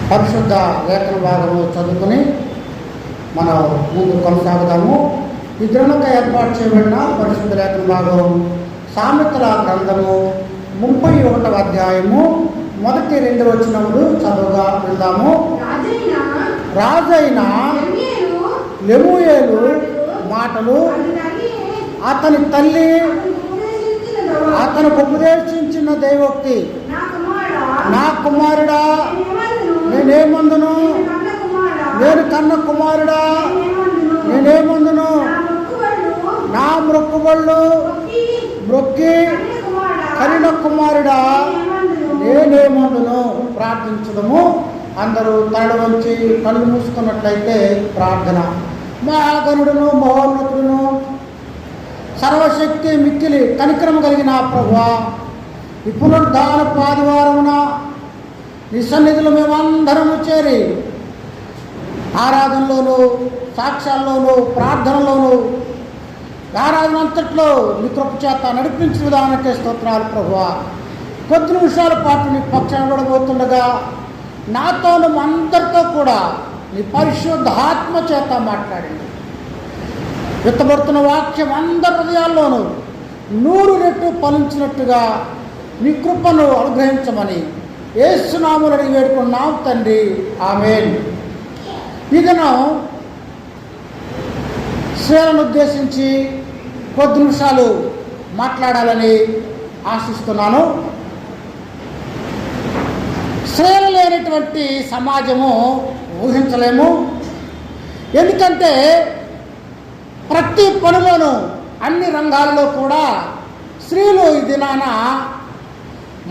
పరిశుద్ధ లేఖన భాగము చదువుకుని మనం ముందు కొనసాగుదాము. ఈ దినక ఏర్పాటు చేయబడిన పరిశుద్ధ లేఖన భాగం సామెతల గ్రంథము 31వ అధ్యాయము 1-2 వచనములు చదువుగా వెళ్దాము. రాజైన లెమూయేలు మాటలు అతని తల్లి అతనికి ఉపదేశించిన దైవోక్తి, నా కుమారుడా నేనేమందును, నేను కన్న కుమారుడా నేనేమందును, నా మొక్కుబళ్ళు మొక్కి కనిన కుమారుడా నేనేమందును. ప్రార్థించడము. అందరూ తల వంచి కళ్ళు మూసుకున్నట్లయితే ప్రార్థన. మహాగణుడును మహోన్నతుడును సర్వశక్తి మిక్కిలి కనికరం కలిగిన ప్రభువా, ఈ పునరుద్ధానపు ఆదివారమున నీ సన్నిధిలో మేమందరము చేరి ఆరాధనలోను, సాక్ష్యాల్లోనూ, ప్రార్థనలోను, ఆరాధన అంతట్లో నీ కృప చేత నడిపించిన విధానానికి స్తోత్రాలు ప్రభువా. కొద్ది నిమిషాల పాటు నీ పక్షాన విడబోతుండగా నాతోను అందరితో కూడా నీ పరిశుద్ధాత్మ చేత మాట్లాడింది. విత్తబడుతున్న వాక్యం అందరి హృదయాల్లోనూ 100 రెట్లు ఫలించినట్టుగా నీ కృపను అనుగ్రహించమని యేసు నామములో అడిగి వేడుకున్నాం తండ్రి, ఆమేన్. ఈ దినం స్త్రీలను ఉద్దేశించి కొద్ది నిమిషాలు మాట్లాడాలని ఆశిస్తున్నాను. స్త్రీలు లేనటువంటి సమాజము ఊహించలేము. ఎందుకంటే ప్రతి పనిలోనూ, అన్ని రంగాల్లో కూడా స్త్రీలు ఈ దినాన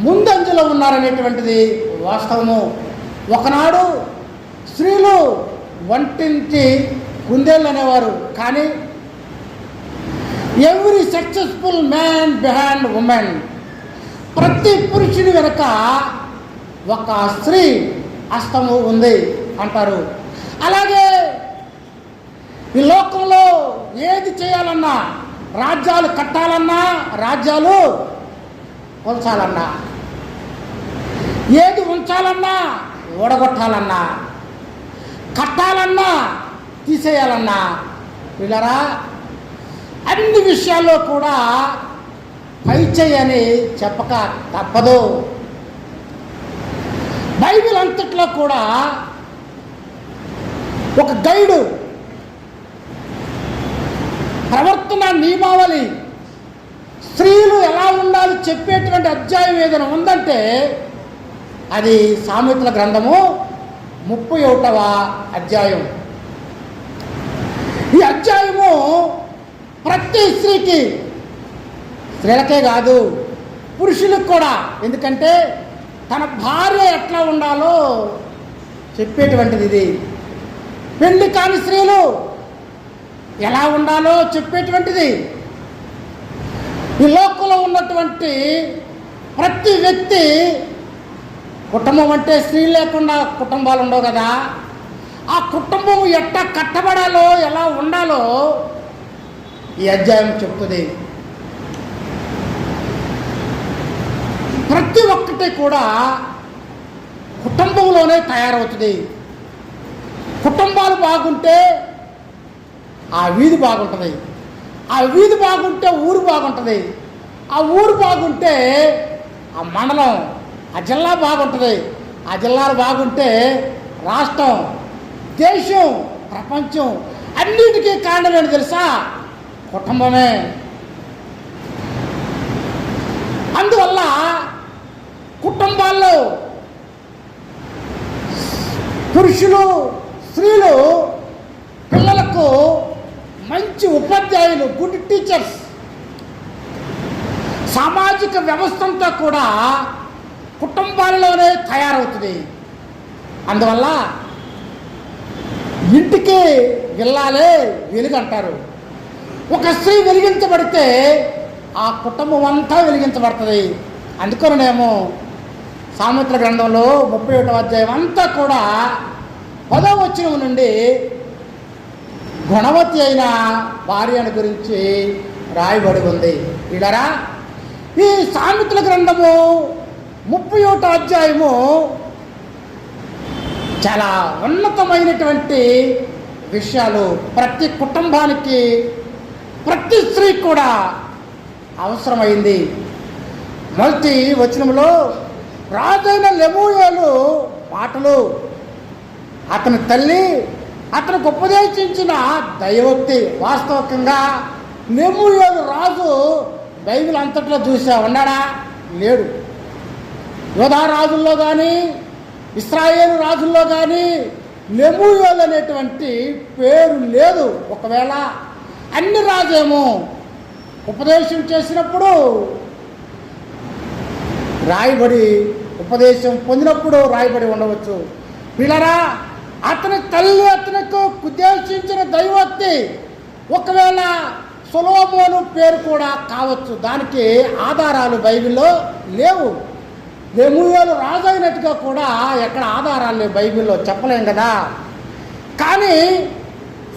ముందంజలో ఉన్నారనేటువంటిది వాస్తవము. ఒకనాడు స్త్రీలు వంటింటి కుందేళ్ళు అనేవారు, కానీ every successful man behind women, ప్రతి పురుషుని వెనుక ఒక స్త్రీ హస్తము ఉంది అంటారు. అలాగే ఈ లోకంలో ఏది చేయాలన్నా, రాజ్యాలు కట్టాలన్నా, రాజ్యాలు ఉంచాలన్నా, ఏది ఉంచాలన్నా, ఓడగొట్టాలన్నా, కట్టాలన్నా, తీసేయాలన్నా, వీళ్ళరా అన్ని విషయాల్లో కూడా పై చేయని చెప్పక తప్పదు. బైబిల్ అంతట్లో కూడా ఒక గైడు, ప్రవర్తన నియమావళి, స్త్రీలు ఎలా ఉండాలి చెప్పేటువంటి అధ్యాయం ఏదైనా ఉందంటే అది సామెతల గ్రంథము 31వ అధ్యాయం. ఈ అధ్యాయము ప్రతి స్త్రీకి, స్త్రీలకే కాదు పురుషులకు కూడా, ఎందుకంటే తన భార్య ఎట్లా ఉండాలో చెప్పేటువంటిది ఇది. పెళ్లి కాని స్త్రీలు ఎలా ఉండాలో చెప్పేటువంటిది. ఈ లోకంలో ఉన్నటువంటి ప్రతి వ్యక్తి, కుటుంబం అంటే స్త్రీ లేకుండా కుటుంబాలు ఉండవు కదా, ఆ కుటుంబం ఎట్లా కట్టబడాలో, ఎలా ఉండాలో ఈ అధ్యాయం చెప్తుంది. ప్రతి ఒక్కటి కూడా కుటుంబంలోనే తయారవుతుంది. కుటుంబాలు బాగుంటే ఆ వీధి బాగుంటుంది, ఆ వీధి బాగుంటే ఊరు బాగుంటుంది, ఆ ఊరు బాగుంటే ఆ మండలం, ఆ జిల్లా బాగుంటుంది, ఆ జిల్లాలు బాగుంటే రాష్ట్రం, దేశం, ప్రపంచం, అన్నిటికీ కారణం ఏంటి తెలుసా? కుటుంబమే. అందువల్ల కుటుంబాల్లో పురుషులు, స్త్రీలు పిల్లలకు మంచి ఉపాధ్యాయులు, గుడ్ టీచర్స్. సామాజిక వ్యవస్థ అంతా కూడా కుటుంబాలలోనే తయారవుతుంది. అందువల్ల ఇంటికి వెళ్ళాలే వెలుగు అంటారు. ఒక స్త్రీ వెలిగించబడితే ఆ కుటుంబం అంతా వెలిగించబడుతుంది. అందుకనేమో సామెతల గ్రంథంలో 31వ అధ్యాయం అంతా కూడా 10వ వచనం నుండి గుణవతి అయిన భార్యను గురించి రాయబడి ఉంది. ఇలారా ఈ సామెతల గ్రంథము 31వ అధ్యాయము చాలా ఉన్నతమైనటువంటి విషయాలు ప్రతి కుటుంబానికి, ప్రతి స్త్రీ కూడా అవసరమైంది. మొదటి వచనంలో రాజైన లెమూయేలు మాటలు, అతని తల్లి అతనికి ఉపదేశించిన దైవోక్తి. వాస్తవికంగా లెమూయేలు రాజు బైబిల్ అంతట్లో ఉన్నాడా? లేడు. యోధా రాజుల్లో కానీ ఇశ్రాయేలు రాజుల్లో కానీ లెమూయేలు అనేటువంటి పేరు లేదు. ఒకవేళ అన్ని రాజేమో ఉపదేశం చేసినప్పుడు రాయబడి, ఉపదేశం పొందినప్పుడు రాయబడి ఉండవచ్చు. పిల్లరా, అతని తల్లి అతనికి ఉద్దేశించిన దైవోక్తి ఒకవేళ సొలొమోను పేరు కూడా కావచ్చు. దానికి ఆధారాలు బైబిల్లో లేవు. లెమూయేలు రాజు అయినట్టుగా కూడా ఎక్కడ ఆధారాలు లేవు బైబిల్లో, చెప్పలేం కదా. కానీ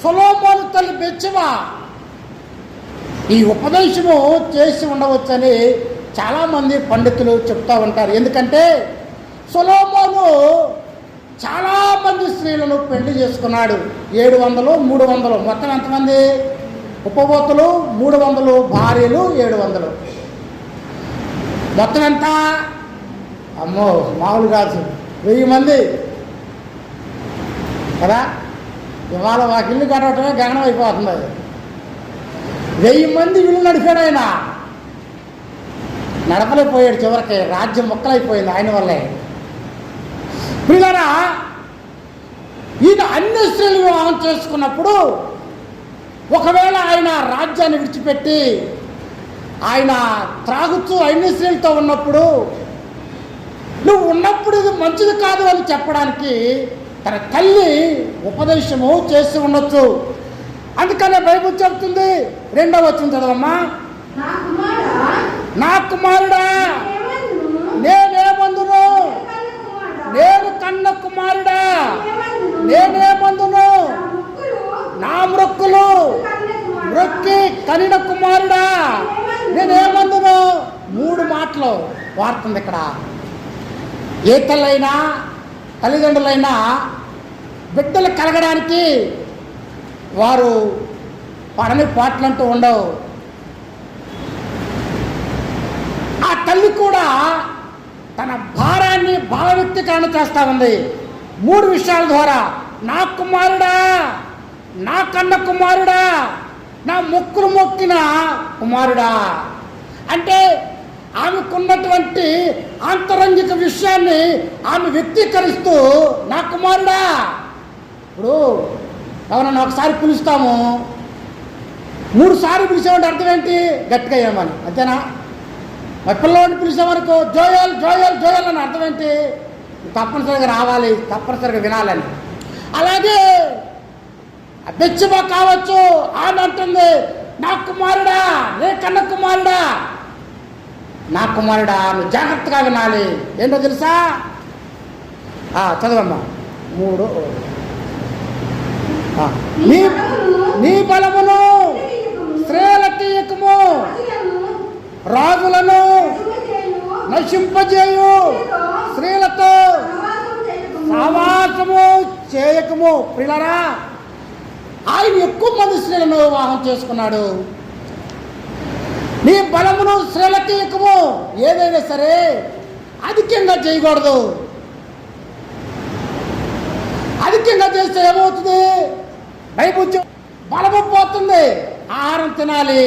సొలొమోను తల్లి బెత్షెబా ఈ ఉపదేశము చేసి ఉండవచ్చని చాలామంది పండితులు చెప్తూ ఉంటారు. ఎందుకంటే సొలొమోను చాలామంది స్త్రీలను పెళ్లి చేసుకున్నాడు. 700, 300, మొత్తం ఎంతమంది ఉపవతులు? 300 భార్యలు, 700. మొత్తం ఎంత? అమ్మో, మామూలు కాదు, 1000 మంది కదా. ఇవాళ మాకు ఇల్లు కట్టడమే గగనం అయిపోతుంది. 1000 మంది ఇల్లు నడిపాడు ఆయన. నడపలేకపోయాడు, చివరికి రాజ్యం మొక్కలైపోయింది ఆయన వల్లే. పిల్లరా, ఈయన అన్ని స్త్రీలు వివాహం చేసుకున్నప్పుడు ఒకవేళ ఆయన రాజ్యాన్ని విడిచిపెట్టి ఆయన త్రాగుతూ అన్ని స్త్రీలతో ఉన్నప్పుడు, నువ్వు ఉన్నప్పుడు ఇది మంచిది కాదు అని చెప్పడానికి తన తల్లి ఉపదేశము చేసి ఉండొచ్చు. అందుకనే బైబిల్ చెప్తుంది, 2వ వచనం చదవమ్మా. నా కుమారుడా, నేనేమందును? నేను కన్న కుమారుడా, నేనేమందును? నా మృక్కులు మృక్కి కనిన కుమారుడా, నేనేమందును? 3 మాటలు వాడుతుంది ఇక్కడ. ఏ తల్లైనా తల్లిదండ్రులైనా బిడ్డలు కలగడానికి వారు పడని పాటలంటూ ఉండవు. ఆ తల్లి కూడా తన భారాన్ని భావ వ్యక్తీకరణ చేస్తూ ఉంది 3 విషయాల ద్వారా. నా కుమారుడా, నా కన్న కుమారుడా, నా మొక్కులు మొక్కిన కుమారుడా. అంటే ఆమెకున్నటువంటి ఆంతరంగిక విషయాన్ని ఆమె వ్యక్తీకరిస్తూ నా కుమారుడా. ఇప్పుడు ఎవరన్నా ఒకసారి పిలుస్తాము, 3 సార్లు పిలిచామంటే అర్థం ఏంటి? గట్టిగా ఏమని, అంతేనా? మా పిల్లవాడిని పిలిచామనుకో, జోయల్ జోయల్ జోయల్ అని అర్థం ఏంటి? తప్పనిసరిగా రావాలి, తప్పనిసరిగా వినాలని. అలాగే బెత్షెబా కావచ్చు, ఆమె అంటుంది నా కుమారుడా, నే కన్న కుమారుడా, నా కుమారుడా, నువ్వు జాగ్రత్తగా వినాలి. ఏంటో తెలుసా? చదవమ్మా. 3 నీ బలమును స్త్రీల తీయకము, రాజులను నశింపజేయు, స్త్రీలతో సహవాసము చేయకము. పిల్లరా, ఆయన ఎక్కువ మంది స్త్రీలను వివాహం చేసుకున్నాడు. నీ బలమును స్త్రీలకి ఎక్కువ, ఏదైనా సరే అధికంగా చేయకూడదు. అధికంగా చేస్తే ఏమవుతుంది? బైబిల్ బలము పోతుంది. ఆహారం తినాలి,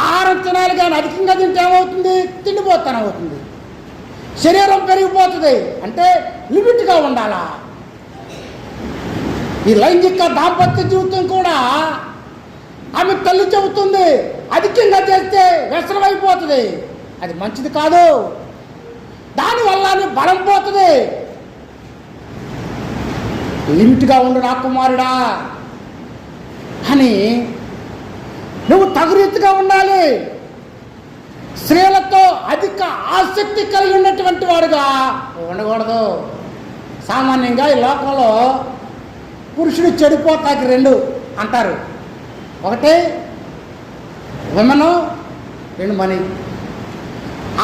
ఆహారం తినాలి, కానీ అధికంగా తింటే ఏమవుతుంది? తిండిపోతాను అవుతుంది, శరీరం పెరిగిపోతుంది. అంటే లిమిట్గా ఉండాలా. ఈ లైంగిక దాంపత్య జీవితం కూడా ఆమె తల్లి చెబుతుంది, అధికంగా చేస్తే వ్యసనం అయిపోతుంది, అది మంచిది కాదు, దానివల్ల బలం పోతుంది. లిమిట్గా ఉండు నా కుమారుడా అని నువ్వు తగురీతిగా ఉండాలి. స్త్రీలతో అధిక ఆసక్తి కలిగి ఉన్నటువంటి వాడుగా ఉండకూడదు. సామాన్యంగా ఈ లోకంలో పురుషుడు చెడిపోతాకి 2 అంటారు. ఒకటి విమను, 2 మనీ.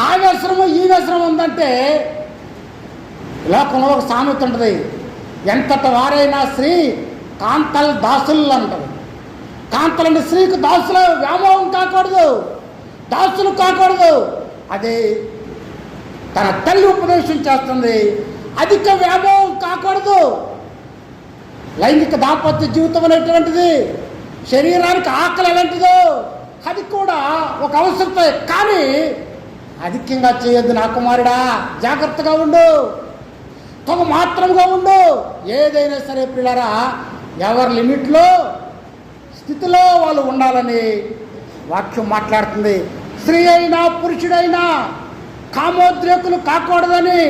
ఆ వ్యసనము ఈ వ్యసనం ఉందంటే లోకంలో ఒక సామెత ఉంటుంది, ఎంతటి వారైనా స్త్రీ కాంతల్ దాసులు అంటారు. కాంతలంటే స్త్రీకి దాసులు వ్యామోహం కాకూడదు, దాసులు కాకూడదు. అది తన తల్లి ఉపదేశం చేస్తుంది. అధిక వ్యామోహం కాకూడదు. లైంగిక దాంపత్య జీవితం అనేటువంటిది శరీరానికి ఆకలి ఎలాంటిదో అది కూడా ఒక అవసరత. కానీ అధికంగా చేయొద్దు నా కుమారుడా, జాగ్రత్తగా ఉండు, తగు మాత్రంగా ఉండు. ఏదైనా సరే పిల్లరా, ఎవరి లిమిట్లో స్థితిలో వాళ్ళు ఉండాలని వాక్యం మాట్లాడుతుంది. స్త్రీ అయినా పురుషుడైనా కామోద్రేకులు కాకూడదని,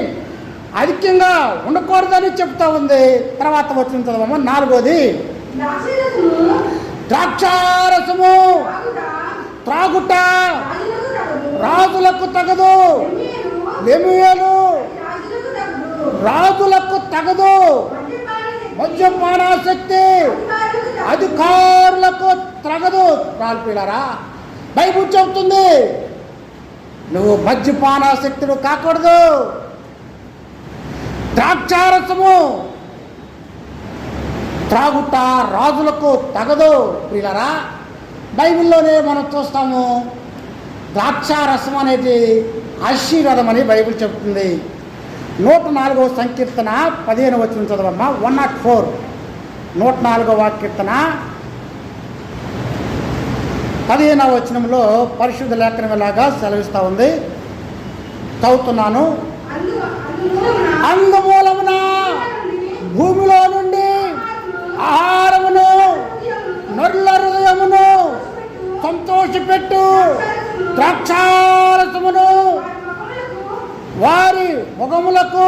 అధికంగా ఉండకూడదని చెప్తా ఉంది. తర్వాత వచ్చిన చదవమ్మ. 4వది, ద్రాక్షారసము త్రాగుట రాజులకు తగదు. లెమ్యూయేలు రాజులకు తగదు. మద్యపానాసక్తి అధికారులకు తగదు. రాల్పిడారా, బైబుల్ చెబుతుంది నువ్వు మద్యపానాసక్తుడు కాకూడదు. ద్రాక్షారసము త్రాగుట రాజులకు తగదు. ప్రియులారా, బైబిల్లోనే మనం చూస్తాము ద్రాక్షారసం అనేది ఆశీర్వాదం అని బైబిల్ చెబుతుంది. 104వ సంకీర్తన 15వ వచనం చదవమ్మా. 104 104వ కీర్తన 15వ వచనంలో పరిశుద్ధ లేఖనం ఇలాగా సెలవిస్తూ ఉంది. చదువుతున్నాను. అందుమూలమున భూమిలో నుండి ఆహారమును నరుల హృదయమును సంతోషపెట్టు ద్రాక్షారసమును వారి ముఖములకు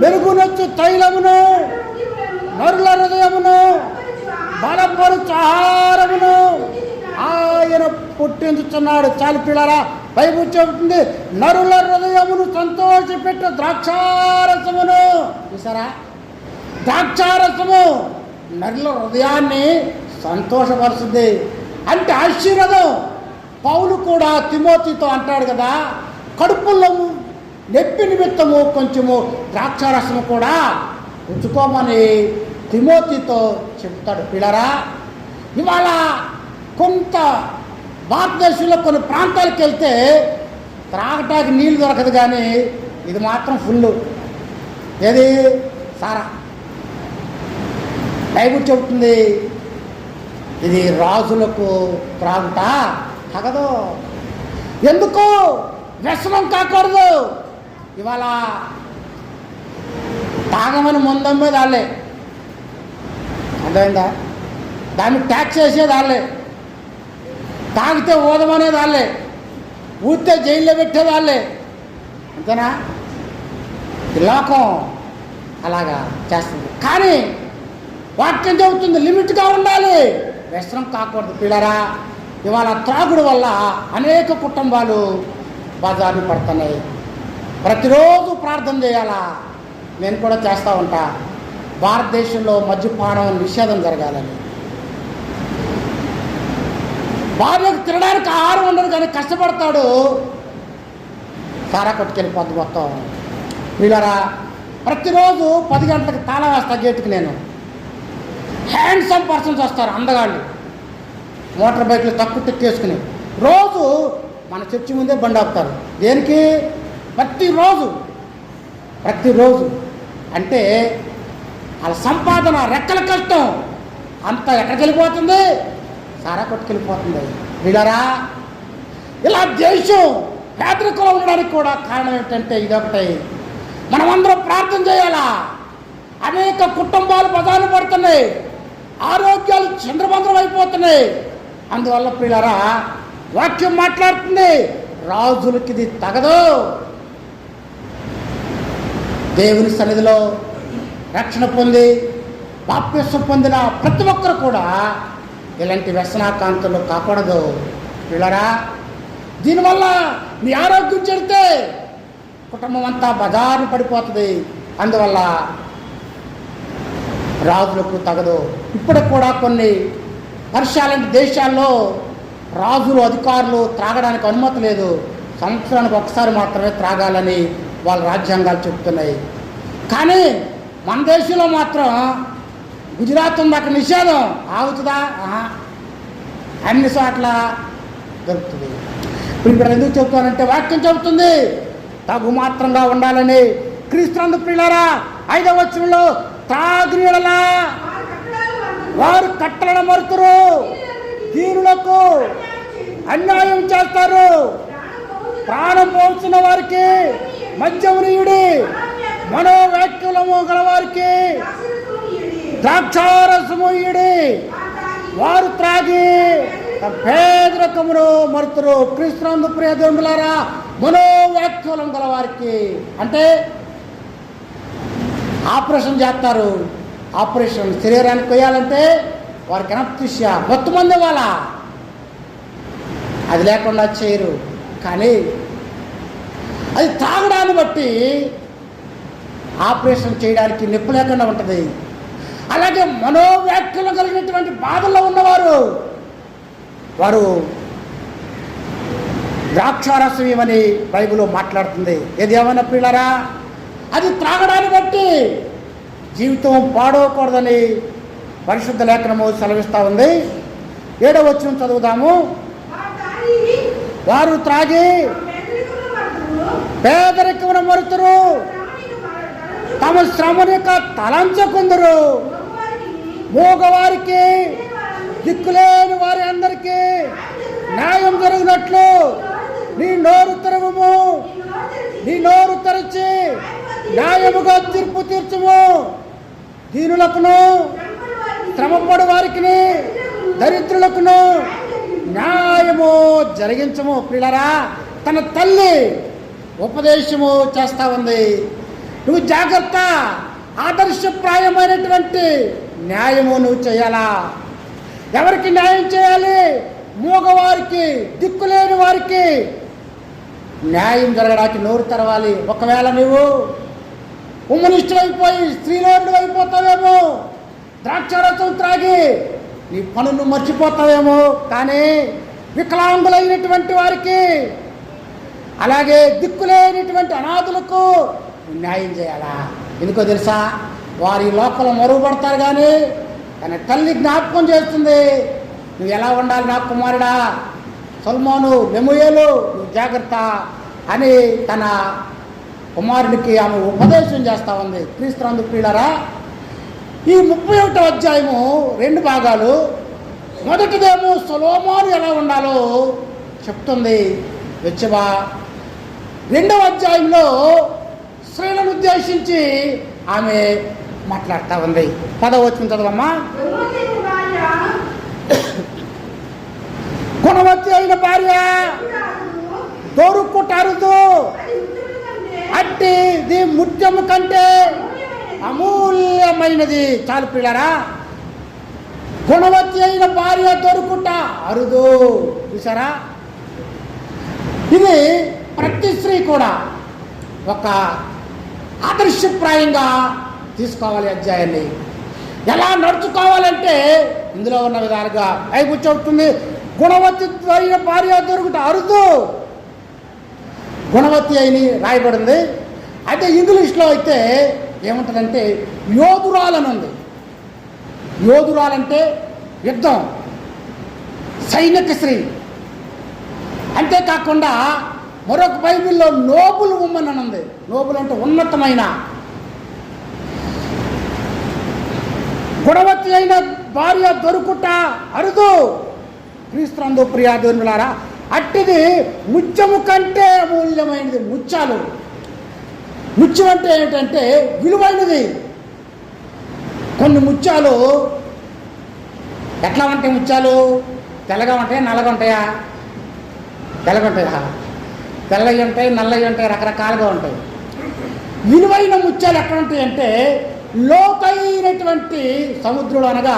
మెరుగునొచ్చు తైలమును నరుల హృదయమును బలపరుచు ఆహారమును ఆయన పుట్టించుచున్నాడు. చాలు పిల్లరా, బైబిల్ చెబుతుంది నరుల హృదయమును సంతోషపెట్టు ద్రాక్షారసమును. చూసారా, ద్రాక్షారసము నరుల హృదయాన్ని సంతోషపరుస్తుంది. అంటే ఆశీర్వాదం. పౌలు కూడా తిమోతితో అంటాడు కదా, కడుపులో నొప్పి నిమిత్తము కొంచెము ద్రాక్షారసము కూడా ఉంచుకోమని తిమోతితో చెప్తాడు. పిల్లరా, ఇవాళ కొంత భారతదేశంలో కొన్ని ప్రాంతాలకు వెళ్తే త్రాగటానికి నీళ్ళు దొరకదు, కానీ ఇది మాత్రం ఫుల్. ఏది? సారా. బైబిల్ చెబుతుంది ఇది రాజులకు త్రాగుట తగదు. ఎందుకు? వ్యసనం కాకూడదు. ఇవాళ తాగమని ముందం మీద వాళ్ళే, అర్థమైందా? దాన్ని ట్యాక్స్ వేసేది వాళ్ళే, తాగితే ఊదమనేది వాళ్ళే, ఊస్తే జైల్లో పెట్టేది వాళ్ళే. అంతేనా? ఈ లోకం అలాగా చేస్తుంది. కానీ వాక్యం చెబుతుంది లిమిట్గా ఉండాలి, వ్యసనం కాకూడదు. పిల్లరా, ఇవాళ త్రాగుడు వల్ల అనేక కుటుంబాలు బజార్ని పడుతున్నాయి. ప్రతిరోజు ప్రార్థన చేయాలా? నేను కూడా చేస్తూ ఉంటా. భారతదేశంలో మద్యపానం నిషేధం జరగాలని. భార్యకు తినడానికి ఆహారం ఉండదు, కానీ కష్టపడతాడు, సారా కొట్టుకెళ్ళిపోద్ది మొత్తం. పిల్లరా, ప్రతిరోజు 10 గంటలకు తాళం వేస్తా గేటుకి. నేను హ్యాండ్సమ్ పర్సన్స్ వస్తారు, అందగాళ్ళు, మోటార్ బైక్లు తక్కువ తిక్కేసుకుని రోజు మన చర్చి ముందే బండి ఆపుతారు. దేనికి? ప్రతిరోజు అంటే వాళ్ళ సంపాదన, రెక్కల కష్టం అంతా ఎక్కడికి వెళ్ళిపోతుంది? సారా కొట్టుకెళ్ళిపోతుంది. వీళ్ళరా, ఇలా దేశం పేదరికంలో ఉండడానికి కూడా కారణం ఏంటంటే ఇదొకటి. మనమందరం ప్రార్థన చేయాలా? అనేక కుటుంబాలు బజారు పడుతున్నాయి, ఆరోగ్యాలు చంద్రబంధం అయిపోతున్నాయి. అందువల్ల పిల్లరా, వాక్యం మాట్లాడుతుంది రాజులకి ఇది తగదు. దేవుని సన్నిధిలో రక్షణ పొంది బాప్తిస్మం పొందిన ప్రతి ఒక్కరు కూడా ఇలాంటి వ్యసనాకాంతులు కాకూడదు. పిల్లరా, దీనివల్ల నీ ఆరోగ్యం చెడితే కుటుంబం అంతా బజారు పడిపోతుంది. అందువల్ల రాజులకు తగదు. ఇప్పుడు కూడా కొన్ని వర్షాలంటి దేశాల్లో రాజులు, అధికారులు త్రాగడానికి అనుమతి లేదు. సంవత్సరానికి ఒకసారి మాత్రమే త్రాగాలని వాళ్ళ రాజ్యాంగాలు చెప్తున్నాయి. కానీ మన దేశంలో మాత్రం గుజరాత్ ఉంది, అక్కడ నిషేధం ఆగుతుందా? అన్ని చోట్ల దొరుకుతుంది. ఇప్పుడు ఇక్కడ ఎందుకు చెప్తానంటే వాక్యం చెబుతుంది తగు మాత్రంగా ఉండాలని. క్రీస్తునందు ప్రియులారా 5వ వచనంలో త్రాగునీయుల వారు కట్టలను మరుతురు, దీనులకు అన్యాయం చేస్తారు, ప్రాణం పోల్చిన వారికి మద్యమునీయుడి, మనోవ్యాఖ్యలము గలవారికి ద్రాక్షారసముయుడి, వారు త్రాగి పేదరికమును మరుతురు. క్రీస్తునందు ప్రియ దేవులారా మనోవ్యాఖ్యలం గలవారికి అంటే ఆపరేషన్ చేస్తారు. ఆపరేషన్ శరీరానికి కొయ్యాలంటే వారికి ఎనప్తిష్య మొత్తం మంది వాళ్ళ అది లేకుండా చేయరు. కానీ అది తాగడాన్ని బట్టి ఆపరేషన్ చేయడానికి నొప్పి లేకుండా ఉంటుంది. అలాగే మనోవ్యాఖ్యలు కలిగినటువంటి బాధల్లో ఉన్నవారు వారు ద్రాక్షారసం ఇవని బైబిల్లో మాట్లాడుతుంది. ఏది ఏమన్నా పిల్లరా, అది త్రాగడాన్ని బట్టి జీవితం పాడవకూడదని పరిశుద్ధ లేఖనము సెలవిస్తూ ఉంది. 7వ వచనం చదువుదాము. వారు త్రాగి పేదరికమును మరుతురు, తమ శ్రమనిక తలంచకుందరు, మూగవారికి దిక్కులేని వారి అందరికీ న్యాయం జరిగినట్లు నీ నోరు తెరవము, నీ నోరు తెరచి న్యాయముగా తీర్పు తీర్చుము, దీనులకును శ్రమపడు వారికి దరిద్రులకును న్యాయము జరిగించము. పిల్లరా, తన తల్లి ఉపదేశము చేస్తూ ఉంది. నువ్వు జాగ్రత్త, ఆదర్శప్రాయమైనటువంటి న్యాయము నువ్వు చేయాలా. ఎవరికి న్యాయం చేయాలి? మూగవారికి, దిక్కులేని వారికి న్యాయం జరగడానికి నోరు తెరవాలి. ఒకవేళ నువ్వు ఉమ్మనిష్టమైపోయి స్త్రీలోడు అయిపోతావేమో, ద్రాక్షారసం త్రాగి నీ పనులు మర్చిపోతావేమో. కానీ వికలాంగులైనటువంటి వారికి, అలాగే దిక్కులేనిటువంటి అనాథులకు న్యాయం చేయాలా. ఎందుకో తెలుసా? వారి లోపల మరుగుపడతారు, కానీ తన తల్లి జ్ఞాపకం చేస్తుంది, నువ్వు ఎలా ఉండాలి నా కుమారుడా, సొలొమోను, లెమూయేలు, నువ్వు జాగ్రత్త అని తన కుమారుడికి ఆమె ఉపదేశం చేస్తూ ఉంది. క్రీస్తునందు ప్రియులారా, ఈ 31వ అధ్యాయము 2 భాగాలు. మొదటిదేమో సొలొమోను ఎలా ఉండాలో చెప్తుంది వెచ్చబా. 2వ అధ్యాయంలో స్త్రీలను ఉద్దేశించి ఆమె మాట్లాడుతూ ఉంది. 10వ వచనం చదవమ్మా. గుణవతి అయిన భార్య దొరుకుటరుదు, అట్టిది ముత్యము కంటే అమూల్యమైనది. చాలు పిల్లరా, గుణవతి అయిన భార్య దొరుకుట అరుదు. చూసారా, ఇది ప్రతి స్త్రీ కూడా ఒక ఆదర్శప్రాయంగా తీసుకోవాలి. అధ్యాయాన్ని ఎలా నడుచుకోవాలంటే ఇందులో ఉన్న విధాలుగా బైబిల్ చెబుతుంది. గుణవతి అయిన భార్య దొరుకుట అరుదు, గుణవతి అయిని రాయబడింది. అయితే ఇంగ్లీష్లో అయితే ఏముంటుందంటే యోధురాలని ఉంది. యోధురాలంటే యుద్ధం, సైనిక స్త్రీ. అంతేకాకుండా మరొక బైబిల్లో నోబుల్ ఉమెన్ అని ఉంది. నోబుల్ అంటే ఉన్నతమైన. గుణవతి అయిన భార్య దొరుకుట అరుదు. క్రీస్తునందు ప్రియ దేవులారా, అట్టిది ముత్యము కంటే అమూల్యమైనది. ముత్యాలు, ముత్యం అంటే ఏమిటంటే విలువైనది. కొన్ని ముత్యాలు ఎట్లా ఉంటాయి? ముత్యాలు తెల్లగా ఉంటాయా, నల్లగా ఉంటాయా? తెల్లగా ఉంటాయా? తెల్లగా ఉంటాయి, నల్లగా ఉంటాయి, రకరకాలుగా ఉంటాయి. విలువైన ముత్యాలు ఎక్కడ ఉంటాయి అంటే లోతైనటువంటి సముద్రంలో, అనగా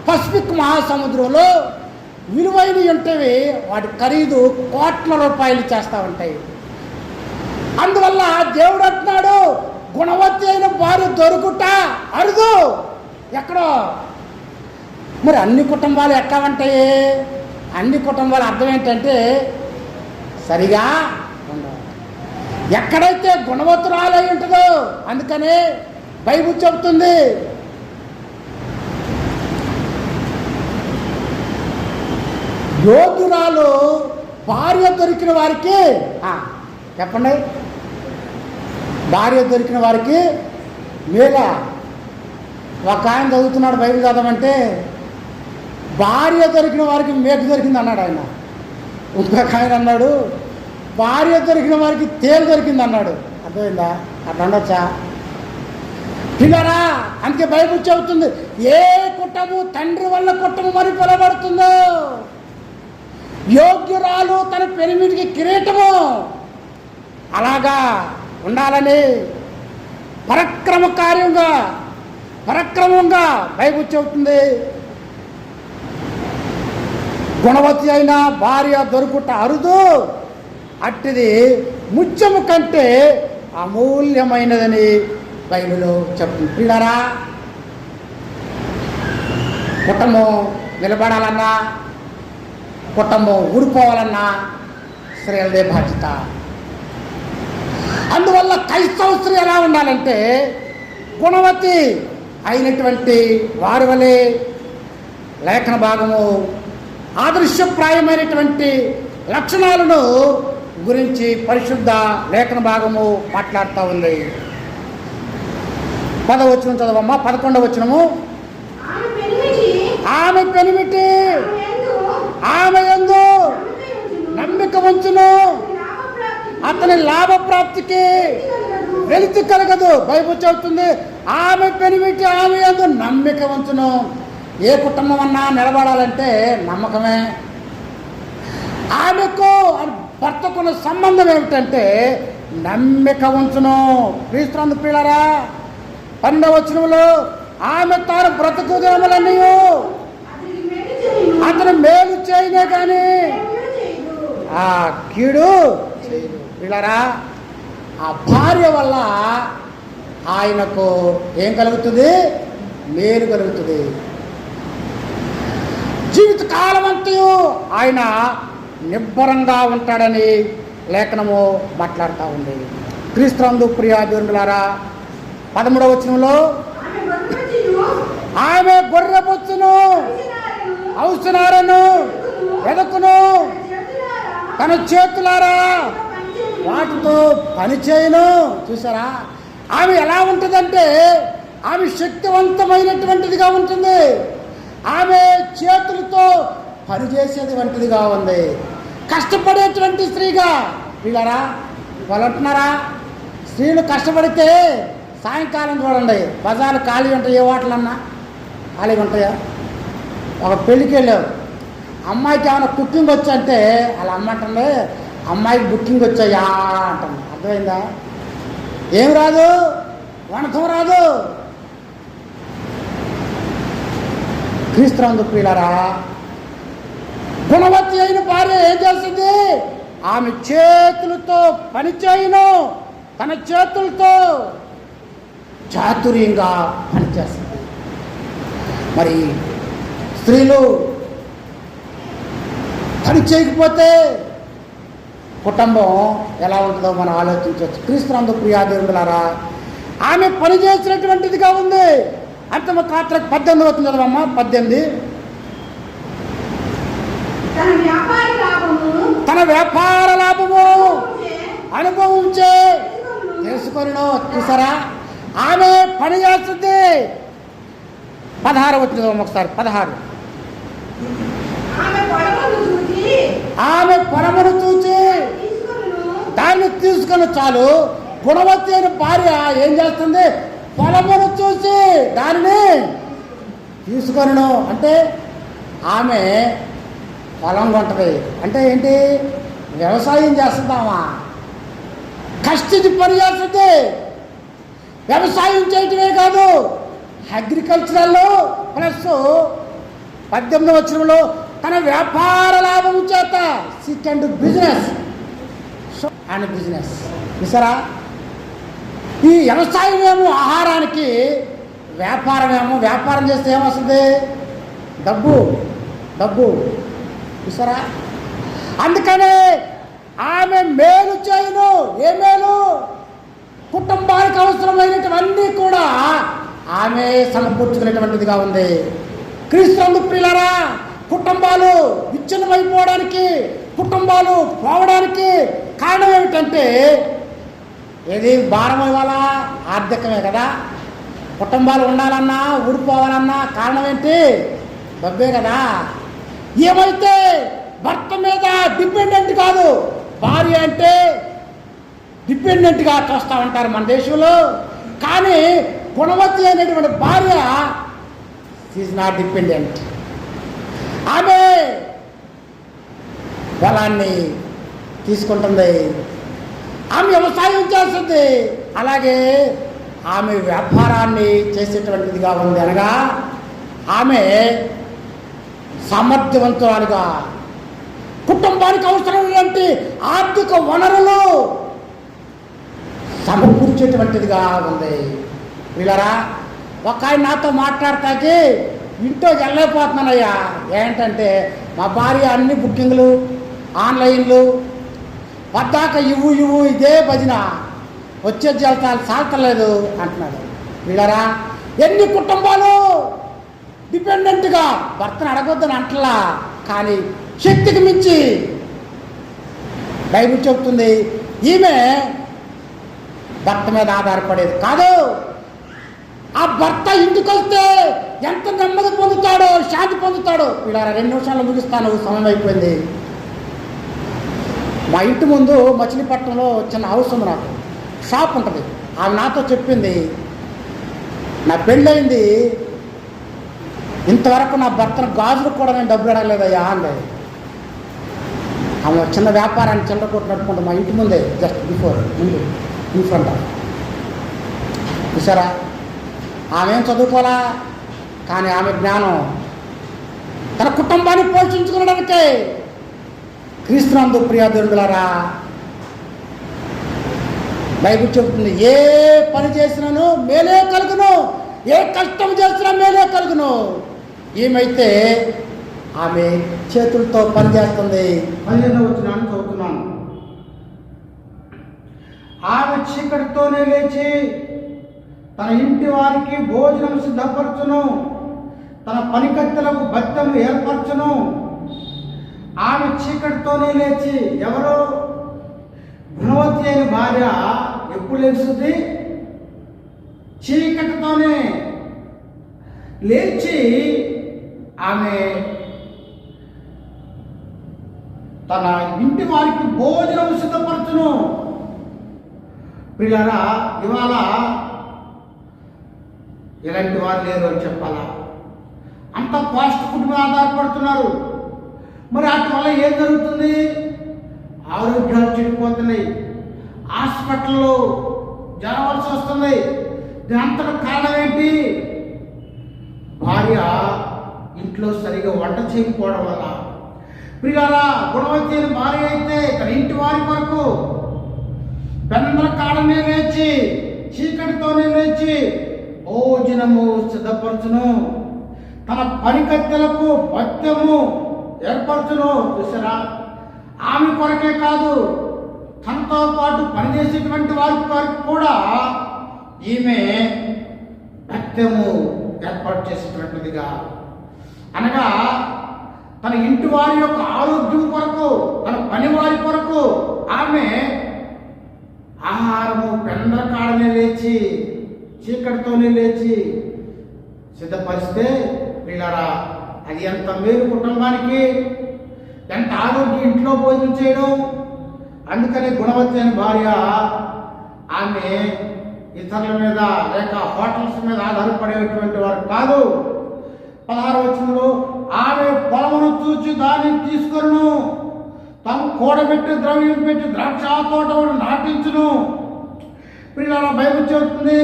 పసిఫిక్ మహాసముద్రంలో విలువైనవి ఉంటేవి. వాటి ఖరీదు కోట్ల రూపాయలు చేస్తూ ఉంటాయి. అందువల్ల దేవుడు అంటున్నాడు, గుణవతి అయిన భార్య దొరుకుట అరుదు. ఎక్కడో మరి అన్ని కుటుంబాలు ఎట్లా ఉంటాయి? అన్ని కుటుంబాల అర్థం ఏంటంటే సరిగా ఉండవు. ఎక్కడైతే గుణవతురాలై ఉంటుందో అందుకనే బైబిల్ చెబుతుంది యోగ్యురాలు భార్య దొరికిన వారికి చెప్పండి, భార్య దొరికిన వారికి మేలా. ఒక ఆయన చదువుతున్నాడు బైబిల్ చదవమంటే భార్య దొరికిన వారికి మేకు దొరికింది అన్నాడు ఆయన. ఇంకొక ఆయన అన్నాడు భార్య దొరికిన వారికి తేలు దొరికింది అన్నాడు. అర్థమైందా? అట్లా ఉండొచ్చా పిల్లరా? అందుకే బైబిల్ చెబుతుంది ఏ కుటుంబం తండ్రి వల్ల కుటుంబం మరి పిలవబడుతుందో యోగ్యురాలు తన పెనిమిటికి కిరీటము అలాగా ఉండాలని పరక్రమంగా బైబిల్ చెబుతుంది. గుణవతి అయిన భార్య దొరుకుట అరుదు, అట్టిది ముత్యము కంటే అమూల్యమైనదని బైబిల్ చెప్తుంది. పిల్లరా, కుటుంబం నిలబడాలన్నా కుటుంబం ఊడిపోవాలన్నా స్త్రీలదే బాధ్యత. అందువల్ల క్రైస్తవ స్త్రీ ఎలా ఉండాలంటే గుణవతి అయినటువంటి వారి వలె లేఖన భాగము ఆదర్శప్రాయమైనటువంటి లక్షణాలను గురించి పరిశుద్ధ లేఖన భాగము మాట్లాడుతూ ఉంది. 10వ వచనం చదవమ్మా. 11వ వచనము. ఆమె పెనిమిటి ఆమె యందు నమ్మిక ఉంచును, అతని లాభప్రాప్తికి వెలితి కలగదు. బైబిల్ చెబుతుంది ఆమె పెనిమిటి ఆమె యందు నమ్మిక ఉంచును. ఏ కుటుంబం అన్నా నిలబడాలంటే నమ్మకమే. ఆమెకు భర్తకున్న సంబంధం ఏమిటంటే నమ్మిక ఉంచును. క్రీస్తునందు ప్రియులారా, 12వ వచనంలో ఆమె తాను బ్రతుకు దినములన్నీ అతను మేలు చేయనే కానీ ఆ కీడు పిల్లరా. ఆ భార్య వల్ల ఆయనకు ఏం కలుగుతుంది? మేలు కలుగుతుంది. జీవితకాలం అంతయు ఆయన నిబ్బరంగా ఉంటాడని లేఖనము మాట్లాడుతూ ఉంది. క్రీస్తునందు ప్రియ దేవులారా, 13వ వచనంలో ఆమె గొర్రెబొచ్చును అవసరాలను వెదకును, తన చేతులారా వాటితో పనిచేయను. చూసారా, ఆమె ఎలా ఉంటుందంటే ఆమె శక్తివంతమైనటువంటిదిగా ఉంటుంది. ఆమె చేతులతో పనిచేసేది వంటిదిగా ఉంది. కష్టపడేటువంటి స్త్రీగా. వీళ్ళరా వాళ్ళు అంటున్నారా, స్త్రీలు కష్టపడితే సాయంకాలం చూడండి బజార్లు ఖాళీ ఉంటాయి. ఏ హోటలన్నా ఖాళీగా ఉంటాయా? ఒక పెళ్ళికి వెళ్ళావు, అమ్మాయికి ఏమైనా కుకింగ్ వచ్చంటే అలా అమ్మ అంటుంది అమ్మాయికి బుకింగ్ వచ్చాయా అంటాను. అర్థమైందా? ఏం రాదు, వనకం రాదు. క్రీస్తునందు ప్రియులారా, గుణవతి అయిన భార్య ఏం చేస్తుంది? ఆమె చేతులతో పనిచేయను, తన చేతులతో చాతుర్యంగా పనిచేస్తుంది. మరి స్త్రీలు పని చేయకపోతే కుటుంబం ఎలా ఉంటుందో మనం ఆలోచించవచ్చు. క్రీస్తునందు ప్రియ దేవులారా, ఆమె పని చేసినటువంటిదిగా ఉంది. అంతమ కాత్రకు 18 అవుతుంది కదమ్మా. 18 తన వ్యాపార లాభము అనుభవించే తెలుసుకొని. చూసారా, ఆమె పని చేస్తుంది. 16 వచ్చింది ఒకసారి. 16 ఆమె పొలమును చూచి దాన్ని తీసుకొని చాలు. గుణవతి అయిన భార్య ఏం చేస్తుంది? పొలమును చూసి దానిని తీసుకొను. అంటే ఆమె పొలం కొంటది. అంటే ఏంటి? వ్యవసాయం చేస్తుందామా? కష్టించి పని చేస్తుంది. వ్యవసాయం చేయటమే కాదు, అగ్రికల్చరల్లో ప్లస్ 18వ వచనంలో తన వ్యాపార లాభం చేత సెకండ్ బిజినెస్ అండ్ బిజినెస్. చూసారా, ఈ వ్యవసాయం ఏమో ఆహారానికి, వ్యాపారం ఏమో వ్యాపారం చేస్తే ఏమొస్తుంది? డబ్బు. చూసారా, అందుకనే ఆమె మేలు చేయను. ఏ మేలు? కుటుంబానికి అవసరమైనటువన్నీ కూడా ఆమె సమకూర్చుకునేటువంటిదిగా ఉంది. క్రీస్తు ప్రియులారా, కుటుంబాలు విచ్ఛిన్నమైపోవడానికి, కుటుంబాలు పోవడానికి కారణం ఏమిటంటే ఏది భారం ఇవ్వాలా? ఆర్థికమే కదా. కుటుంబాలు ఉండాలన్నా ఊడిపోవాలన్నా కారణం ఏంటి? డబ్బే కదా. ఏమైతే భర్త మీద డిపెండెంట్ కాదు, భార్య అంటే డిపెండెంట్గా చూస్తూ ఉంటారు మన దేశంలో. కానీ గుణవతి అనేటువంటి భార్య ఈజ్ నాట్ డిపెండెంట్. ఆమె పొలాన్ని తీసుకుంటుంది, ఆమె వ్యవసాయం చేస్తుంది, అలాగే ఆమె వ్యాపారాన్ని చేసేటువంటిదిగా ఉంది. అనగా ఆమె సమర్థవంతురాలుగా కుటుంబానికి అవసరమైనటువంటి ఆర్థిక వనరులు సమకూర్చేటువంటిదిగా ఉంది. వీళ్ళరా, ఒక ఆయన నాతో మాట్లాడతాకి ఇంట్లోకి వెళ్ళలేకపోతున్నానయ్యా. ఏంటంటే మా భార్య అన్ని బుకింగ్లు ఆన్లైన్లు, పద్దాక ఇవ్వు ఇదే భజన, వచ్చే జీవితాలు సాగతలేదు అంటున్నాడు. వీళ్ళరా, ఎన్ని కుటుంబాలు డిపెండెంట్గా భర్తను అడగొద్దని అంటలా, కానీ శక్తికి మించి బైబిల్ చెప్తుంది ఈమె భర్త మీద ఆధారపడేది కాదు. ఆ భర్త ఇంటికి వస్తే ఎంత నెమ్మది పొందుతాడో, శాంతి పొందుతాడో. వీళ్ళరా, 2 నిమిషాలు ముగిస్తాను, సమయం అయిపోయింది. మా ఇంటి ముందు మచిలీపట్నంలో చిన్న హౌస్ ఉంది, నాకు షాప్ ఉంటుంది. ఆమె నాతో చెప్పింది, నా పెళ్ళయింది, ఇంతవరకు నా భర్తను గాజులకు కూడా నేను డబ్బులు అడగలేదయ్యా అండి. ఆమె చిన్న వ్యాపారాన్ని చిల్లర కొట్టు నడుపుకుంటాం మా ఇంటి ముందే, జస్ట్ ముందు ఇన్ ఫ్రంట్. చూసారా, ఆమె ఏం చదువుకోవాలా, కానీ ఆమె జ్ఞానం తన కుటుంబాన్ని పోషించుకోవడానికే. క్రీస్తునందు ప్రియదేవులారా, బైబిల్ చెబుతుంది ఏ పని చేసినాను మేలే కలుగును, ఏ కష్టం చేసినా మేలే కలుగును. ఏమైతే ఆమె చేతులతో పనిచేస్తుంది. 15వ వచనాన్ని చదువుతున్నాను. ఆమె చీకటితోనే లేచి తన ఇంటి వారికి భోజనం సిద్ధపరచును, తన పనికత్తెలకు భత్యము ఏర్పరచును. ఆమె చీకటితోనే లేచి, ఎవరు? గుణవతి అయిన భార్య ఎప్పుడు లేస్తుంది? చీకటితోనే లేచి ఆమె తన ఇంటి వారికి భోజనం సిద్ధపరచును. పిల్లరా, ఇవాళ ఇలాంటి వారు లేరు అని చెప్పాలా? అంత ఫాస్ట్ ఫుడ్ మీద ఆధారపడుతున్నారు. మరి వాటి వల్ల ఏం జరుగుతుంది? ఆరోగ్యాలు చెడిపోతున్నాయి, హాస్పిటల్లో జరవలసి వస్తుంది. దాంతో కారణం ఏంటి? భార్య ఇంట్లో సరిగా వంట చేయకపోవడం వల్ల. ప్రియారా, గుణవతి భార్య అయితే తన ఇంటి వారి కొరకు పెందల కాడనే లేచి, చీకటితోనే లేచి భోజనము సిద్ధపరచును, తన పనికత్తెలకు భత్యము ఏర్పరచును. చూసారా, ఆమె కొరకే కాదు, తనతో పాటు పనిచేసేటువంటి వారికి కూడా ఈమె భత్యము ఏర్పాటు చేసేటువంటిదిగా. అనగా తన ఇంటి వారి యొక్క ఆరోగ్యం కొరకు, తన పని వారి కొరకు ఆమె ఆహారము పెందల కాడనే లేచి, చీకటితోనే లేచి సిద్ధపరిస్తే వీళ్ళరా, అది ఎంత మేలు కుటుంబానికి, ఎంత ఆరోగ్యం ఇంట్లో భోజనం చేయడం. అందుకని గుణవతి అయిన భార్య ఆమె ఇతరుల మీద లేక హోటల్స్ మీద ఆధారపడేటువంటి వారు కాదు. 16వ వచనంలో ఆమె పొలమును చూచి దాన్ని తీసుకొను, తాము కూడబెట్టి ద్రవ్యం పెట్టి ద్రాక్ష తోటను నాటించును. పిల్లల బైబిల్ చెబుతుంది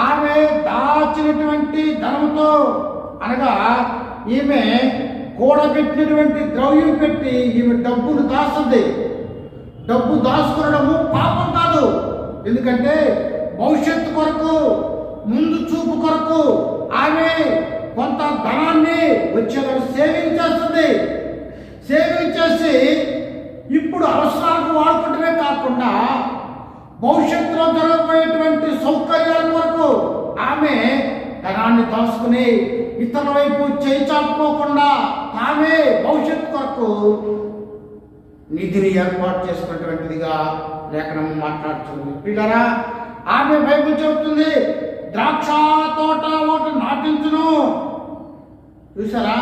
ఆమె దాచినటువంటి ధనముతో, అనగా ఈమె కూడబెట్టినటువంటి ద్రవ్యం పెట్టి ఈమె డబ్బును దాస్తుంది. డబ్బు దాచుకోవడము పాపం కాదు. ఎందుకంటే భవిష్యత్తు కొరకు, ముందు చూపు కొరకు ఆమె కొంత ధనాన్ని వచ్చేవారు సేవింగ్ చేస్తుంది. సేవింగ్ చేసి ఇప్పుడు అవసరాలకు వాడుకోవటమే కాకుండా భవిష్యత్తులో జరగబోయేటువంటి సౌకర్యాల కొరకు ఆమె ధనాన్ని దాచుకుని ఇతరుల వైపు చేయి చాపుకోకుండా తామే భవిష్యత్తు కొరకు నిధిని ఏర్పాటు చేసుకున్నటువంటిదిగా లేఖనం మాట్లాడుతుంది. పిల్లరా, ఆమె బైబిల్ చెబుతుంది ద్రాక్ష తోట ఒకటి నాటించును. చూసారా,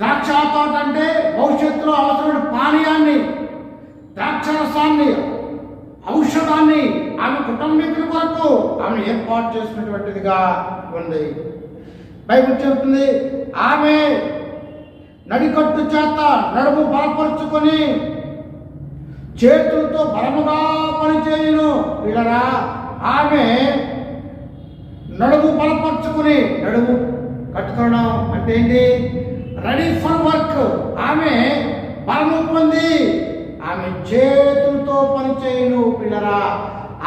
ద్రాక్ష తోట అంటే భవిష్యత్తులో అవసరమైన పానీయాన్ని, ద్రాక్ష రసాన్ని, ఔషధాన్ని ఆమె కుటుంబీకుల కొరకు ఆమె ఏర్పాటు చేసినటువంటిదిగా ఉంది. బైబిల్ చెబుతుంది ఆమె నడికట్టు చేత నడుము బలపరుచుకొని చేతులతో బలముగా పనిచేయును. పిల్లరా, ఆమె నడుము బలపరుచుకుని, నడుము కట్టుకోవడం అంటే ఏంటి? Ready for work. ఆమె బలము పొంది ఆమె చేతులతో పనిచేయును. పిల్లరా,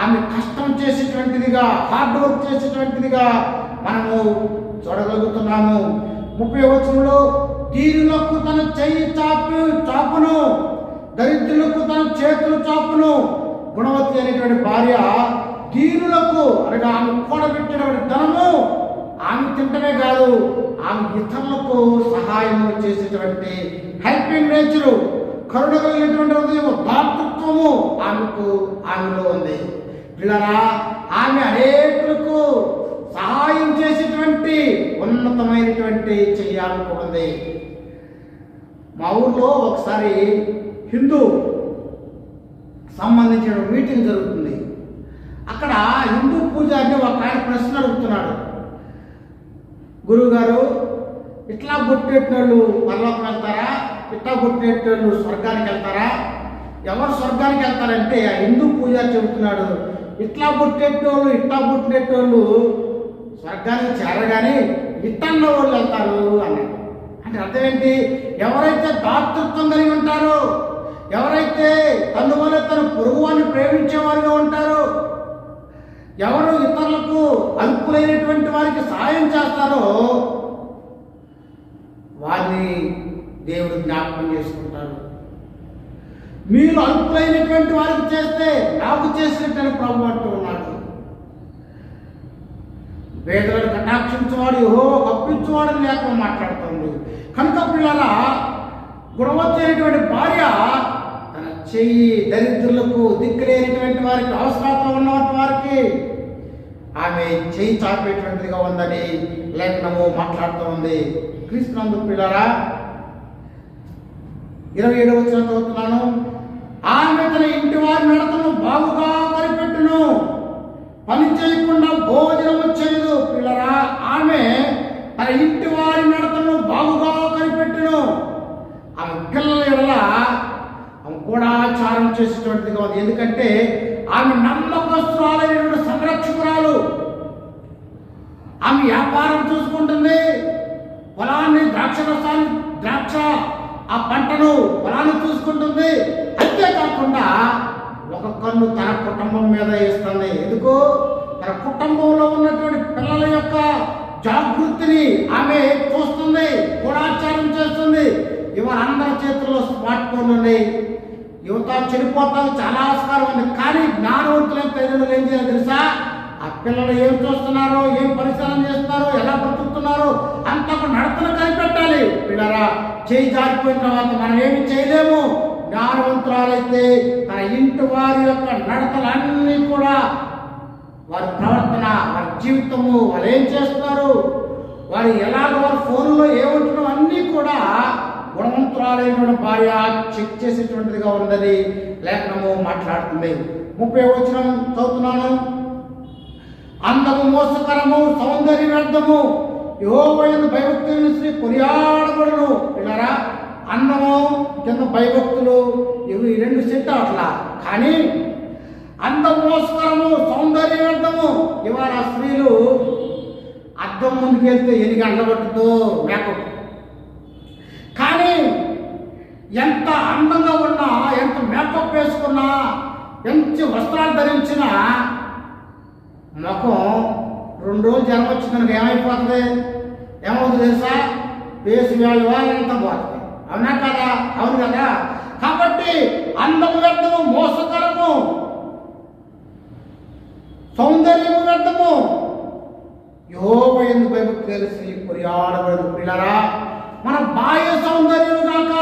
ఆమె కష్టం చేసేటువంటిదిగా, హార్డ్ వర్క్ చేసేటువంటిదిగా మనము చూడగలుగుతున్నాము. 30వ వచనంలో దీనులకు తన చెయ్యి చాపును, దరిద్రులకు తన చేతులు చాపును. గుణవతి అనేటువంటి భార్య దీనులకు అనగా ఆమె కూడబెట్టినటువంటి ధనము ఆమె తింటమే కాదు, ఆమె ఇతరులకు సహాయం చేసేటువంటి హెల్పింగ్ నేచరు, కరుణ కలిగినటువంటి హృదయం, దాతృత్వము ఆమెలో ఉంది. పిల్లరా, ఆమె అనేకులకు సహాయం చేసేటువంటి ఉన్నతమైనటువంటి చెయ్యాలకు ఉంది. మా ఊర్లో ఒకసారి హిందూ సంబంధించిన మీటింగ్ జరుగుతుంది. అక్కడ హిందూ పూజారిని ఒక ఆయన ప్రశ్న అడుగుతున్నాడు. గురువుగారు, ఇట్లా బొట్టేటోళ్ళు పరలోకం వెళ్తారా, ఇట్లా బొట్టేటోళ్ళు స్వర్గానికి వెళ్తారా? ఎవరు స్వర్గానికి వెళ్తారంటే ఆ హిందూ పూజారి చెబుతున్నాడు, ఇట్లా బొట్టేటోళ్ళు ఇట్లా బొట్టేటోళ్ళు స్వర్గానికి చేరగానే ఇట్టన్న వాళ్ళు వెళ్తారు అన్నాడు. అంటే అర్థం ఏంటి? ఎవరైతే దాతృత్వం కలిగి ఉంటారో, ఎవరైతే తను వల్ల తన పొరుగువాన్ని ప్రేమించేవారుగా ఉంటారో, ఎవరు ఇతరులకు అల్పులైనటువంటి వారికి సహాయం చేస్తారో వారిని దేవుడు జ్ఞాపకం చేసుకుంటారు. మీరు అల్పులైనటువంటి వారికి చేస్తే నాకు చేసినట్టు ప్రభు అంటూ ఉన్నాడు. పేదలను కటాక్షించేవాడు యెహోవా కప్పించేవాడని లేఖనం మాట్లాడుతుంది. కనుక పిల్లరా, గుణవతి అయినటువంటి భార్య తన చెయ్యి దరిద్రులకు, దిక్కులేనటువంటి వారికి, అవసరాలతో ఉన్నటువంటి వారికి ఆమె చెయ్యి చాపేటువంటిదిగా ఉందని లేఖనము మాట్లాడుతూ ఉంది. క్రీస్తునందు పిల్లరా, 27వ వచనం చదువుతున్నాను. ఆమె తన ఇంటి వారి నడతను బాగుగా కనిపెట్టును, పని చేయకుండా భోజనము చేయదు. పిల్లరా, ఆమె తన ఇంటి వారి నడతను బాగుగా కనిపెట్టును. ఆమె పిల్లల ఎడల ఆమె గూఢాచారం చేసేటువంటిదిగా ఉంది. ఎందుకంటే ఆమె నమ్మకస్తురాలైన సంరక్షకురాలు. ఆమె వ్యాపారం చూసుకుంటుంది, పొలాన్ని, ద్రాక్ష ఆ పంటను, పొలాన్ని చూసుకుంటుంది. అంతేకాకుండా ఒక కన్ను తన కుటుంబం మీద వేస్తుంది. ఎందుకు? తన కుటుంబంలో ఉన్నటువంటి పిల్లల యొక్క జాగృతిని ఆమె చూస్తుంది, గూఢాచారం చేస్తుంది. ఇవాళ అందరి చేతుల్లో స్మార్ట్ ఫోన్లు ఉన్నాయి. యువత చెడిపోతానికి చాలా ఆస్కారం ఉంది. కానీ జ్ఞానవంతులైన తల్లిదండ్రులు ఏం చేయాలి తెలుసా? ఆ పిల్లలు ఏం చూస్తున్నారో, ఏం పరిశీలన చేస్తున్నారో, ఎలా బ్రతుకుతున్నారో అంతకు నడతను కనిపెట్టాలి. పిల్లరా, చేయి జారిపోయిన తర్వాత మనం ఏమి చేయలేము. జ్ఞానవంతురాలైతే తన ఇంటి వారి యొక్క నడతలన్నీ కూడా, వారి ప్రవర్తన, వారి జీవితము, వాళ్ళు ఏం చేస్తున్నారు, వారు ఎలాగ వారి ఫోన్లో ఏముంటున్నారో అన్నీ కూడా గుణవంతురాలైన భార్య చెక్ చేసేటువంటిదిగా ఉందని లేఖనము మాట్లాడుతుంది. 30వ వచనం చదువుతున్నాను. అందము మోసకరము, సౌందర్య వ్యర్థము, యెహోవా యందు భయభక్తులను శ్రీ కొనియాడబడును. పిల్లరా, అందము కింద భయభక్తులు ఇవి రెండు సెట్ అట్లా. కానీ అందము మోసకరము, సౌందర్య వ్యర్థము. ఇవాళ స్త్రీలు అద్దం ముందుకు వెళ్తే ఎన్ని గంటలు పట్టుతో మేకప్. కానీ ఎంత అందంగా ఉన్నా, ఎంత మేకప్ వేసుకున్నా, మంచి వస్త్రాలు ధరించినా ముఖం 2 రోజులు జ్వరం వచ్చిందనుక ఏమైపోతుంది? ఏమవుతుంది తెలుసా? ఫేస్ వాల్యూ ఎంత పోతుంది. అవునా కదా? అవును కదా? కాబట్టి అందము వ్యర్థము, మోసకరము, కలిసి కొనియాడబడదు. పిల్లరా, మన బాహ్య సౌందర్యం కాక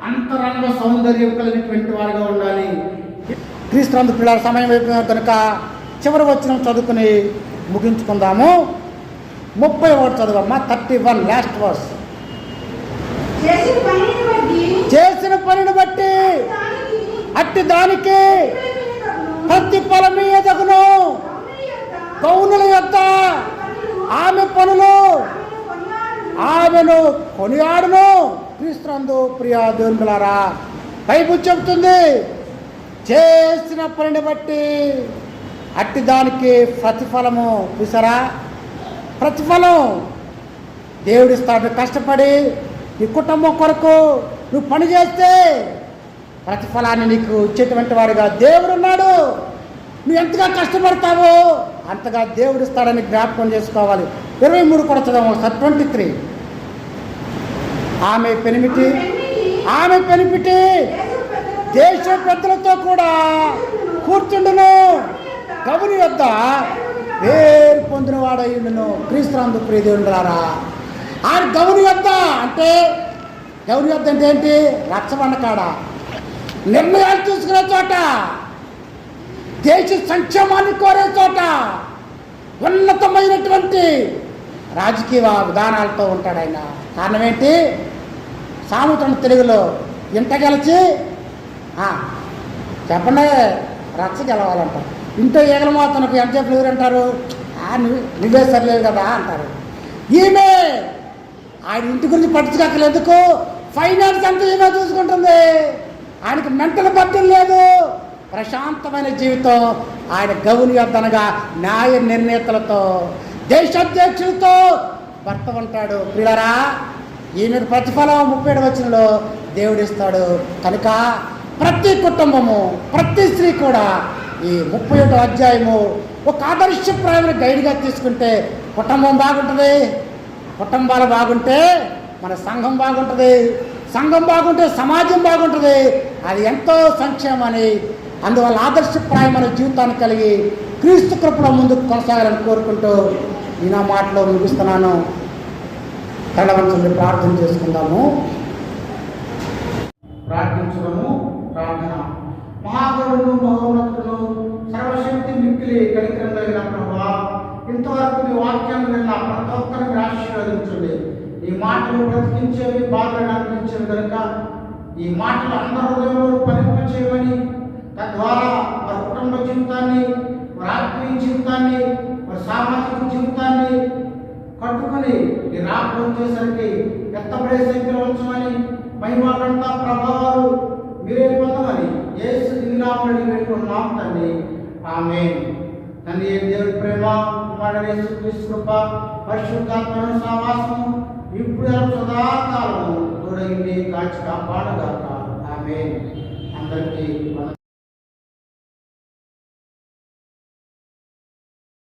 అంతరంగ సౌందర్యం కలిగినటువంటి వారిగా ఉండాలి. క్రీస్తు పిల్లల సమయం అయిపోయిన కనుక చివరి వచనం చదువుకుని ముగించుకుందాము. 31 చదువమ్మా. 31 లాస్ట్ వర్స్. చేసిన పనిని బట్టి అట్టి దానికి ప్రతిఫలం ఎదగును. కౌనుల యొద్ద ఆమె పనులు ఆమెను కొనియాడును. క్రీస్తునందు ప్రియ దేవుని బిడ్డలారా, బైబిల్ చెబుతుంది, చేసిన పనిని బట్టి అట్టి దానికి ప్రతిఫలము. చూసారా, ప్రతిఫలం దేవుడిస్తాడు. కష్టపడి నీ కుటుంబం కొరకు నువ్వు పని చేస్తే ప్రతిఫలాన్ని నీకు ఇచ్చేటువంటి వాడిగా దేవుడు ఉన్నాడు. నువ్వు ఎంతగా కష్టపడతావో అంతగా దేవుడు ఇస్తాడని జ్ఞాపకం చేసుకోవాలి. 23 కూడా చదవం. 23. ఆమె పెనిమిటి దేశ పెద్దలతో కూడా కూర్చుండును. గవుని యొద్ద పేరు పొందిన వాడయ్యుండును. క్రీస్తునందు ప్రియ దేవుని బిడ్డలారా, ఆయన గవుని యొద్ద అంటే ఏంటి? రచ్చబండ కాడ, నిర్ణయాలు తీసుకునే చోట, దేశ సంక్షేమాన్ని కోరే చోట, ఉన్నతమైనటువంటి రాజకీయ విధానాలతో ఉంటాడు ఆయన. కారణం ఏంటి? సామెతను తెలుగులో ఇంట గెలిచి చెప్పండి రచ్చ గెలవాలంటారు. ఇంట్లో ఈగల మాతనకు ఎంతసేపు ఎవరు అంటారు? నువ్వే సరిలేదు కదా అంటారు. ఈమె ఆయన ఇంటి గురించి పట్టించుకోకలేదు. ఎందుకు? ఫైనాన్స్ అంతా ఈమె చూసుకుంటుంది. ఆయనకి మెంటల్ బర్డెన్ లేదు. ప్రశాంతమైన జీవితం. ఆయన గవుని యొద్దనగా న్యాయ నిర్ణేతలతో, దేశాధ్యక్షులతో భర్త ఉంటాడు. ప్రియులారా, ఈమె ప్రతిఫలం 37 వచనంలో దేవుడిస్తాడు. కనుక ప్రతి కుటుంబము, ప్రతి స్త్రీ కూడా ఈ 31వ అధ్యాయము ఒక ఆదర్శప్రాయమైన గైడ్గా తీసుకుంటే కుటుంబం బాగుంటుంది. కుటుంబాలు బాగుంటే మన సంఘం బాగుంటుంది. సంఘం బాగుంటే సమాజం బాగుంటుంది. అది ఎంతో సంక్షేమని, అందువల్ల ఆదర్శప్రాయమైన జీవితాన్ని కలిగి క్రీస్తు కృపలో ముందుకు కొనసాగాలని కోరుకుంటూ ఈ నా మాటలో ముగిస్తున్నాను. తలవంచుని ప్రార్థన చేసుకుందాము. ప్రార్థించడము. ప్రార్థన. మహాగరుడును, మహోన్నతుడును, సర్వశక్తి మిక్కిలి కనికరం కలిగిన ప్రభువా, ఇంతవరకు మీ వాక్యాన్ని విన్న ప్రతి ఒక్కరిని ఆశీర్వదించండి. ఈ మాటలు బ్రతికించేవి, బాధలను అనిపించేవి కనుక ఈ మాటలు అందరి హృదయంలో ఫలింప చేయమని, తద్వారా వారి కుటుంబ జీవితాన్ని, వారి ఆత్మీయ జీవితాన్ని, వారి సామాజిక జీవితాన్ని కట్టుకుని ఈ రాకడ వచ్చేసరికి ఎత్తబడే సంఖ్యలో ఉంచమని, మహిమాకంత ప్రభావాలు మీరే పొందమని యేసు దినామని వేడుకున్నాం తండ్రి. ఆమేన్. తండ్రి దేవుడి ప్రేమ, కుమారుడు యేసుక్రీస్తు కృప, పరిశుద్ధాత్మ సహవాసము ఇప్పుడు సదాకాలము తోడైంది కాచి కాపాడుగాక. ఆమేన్. అందరికీ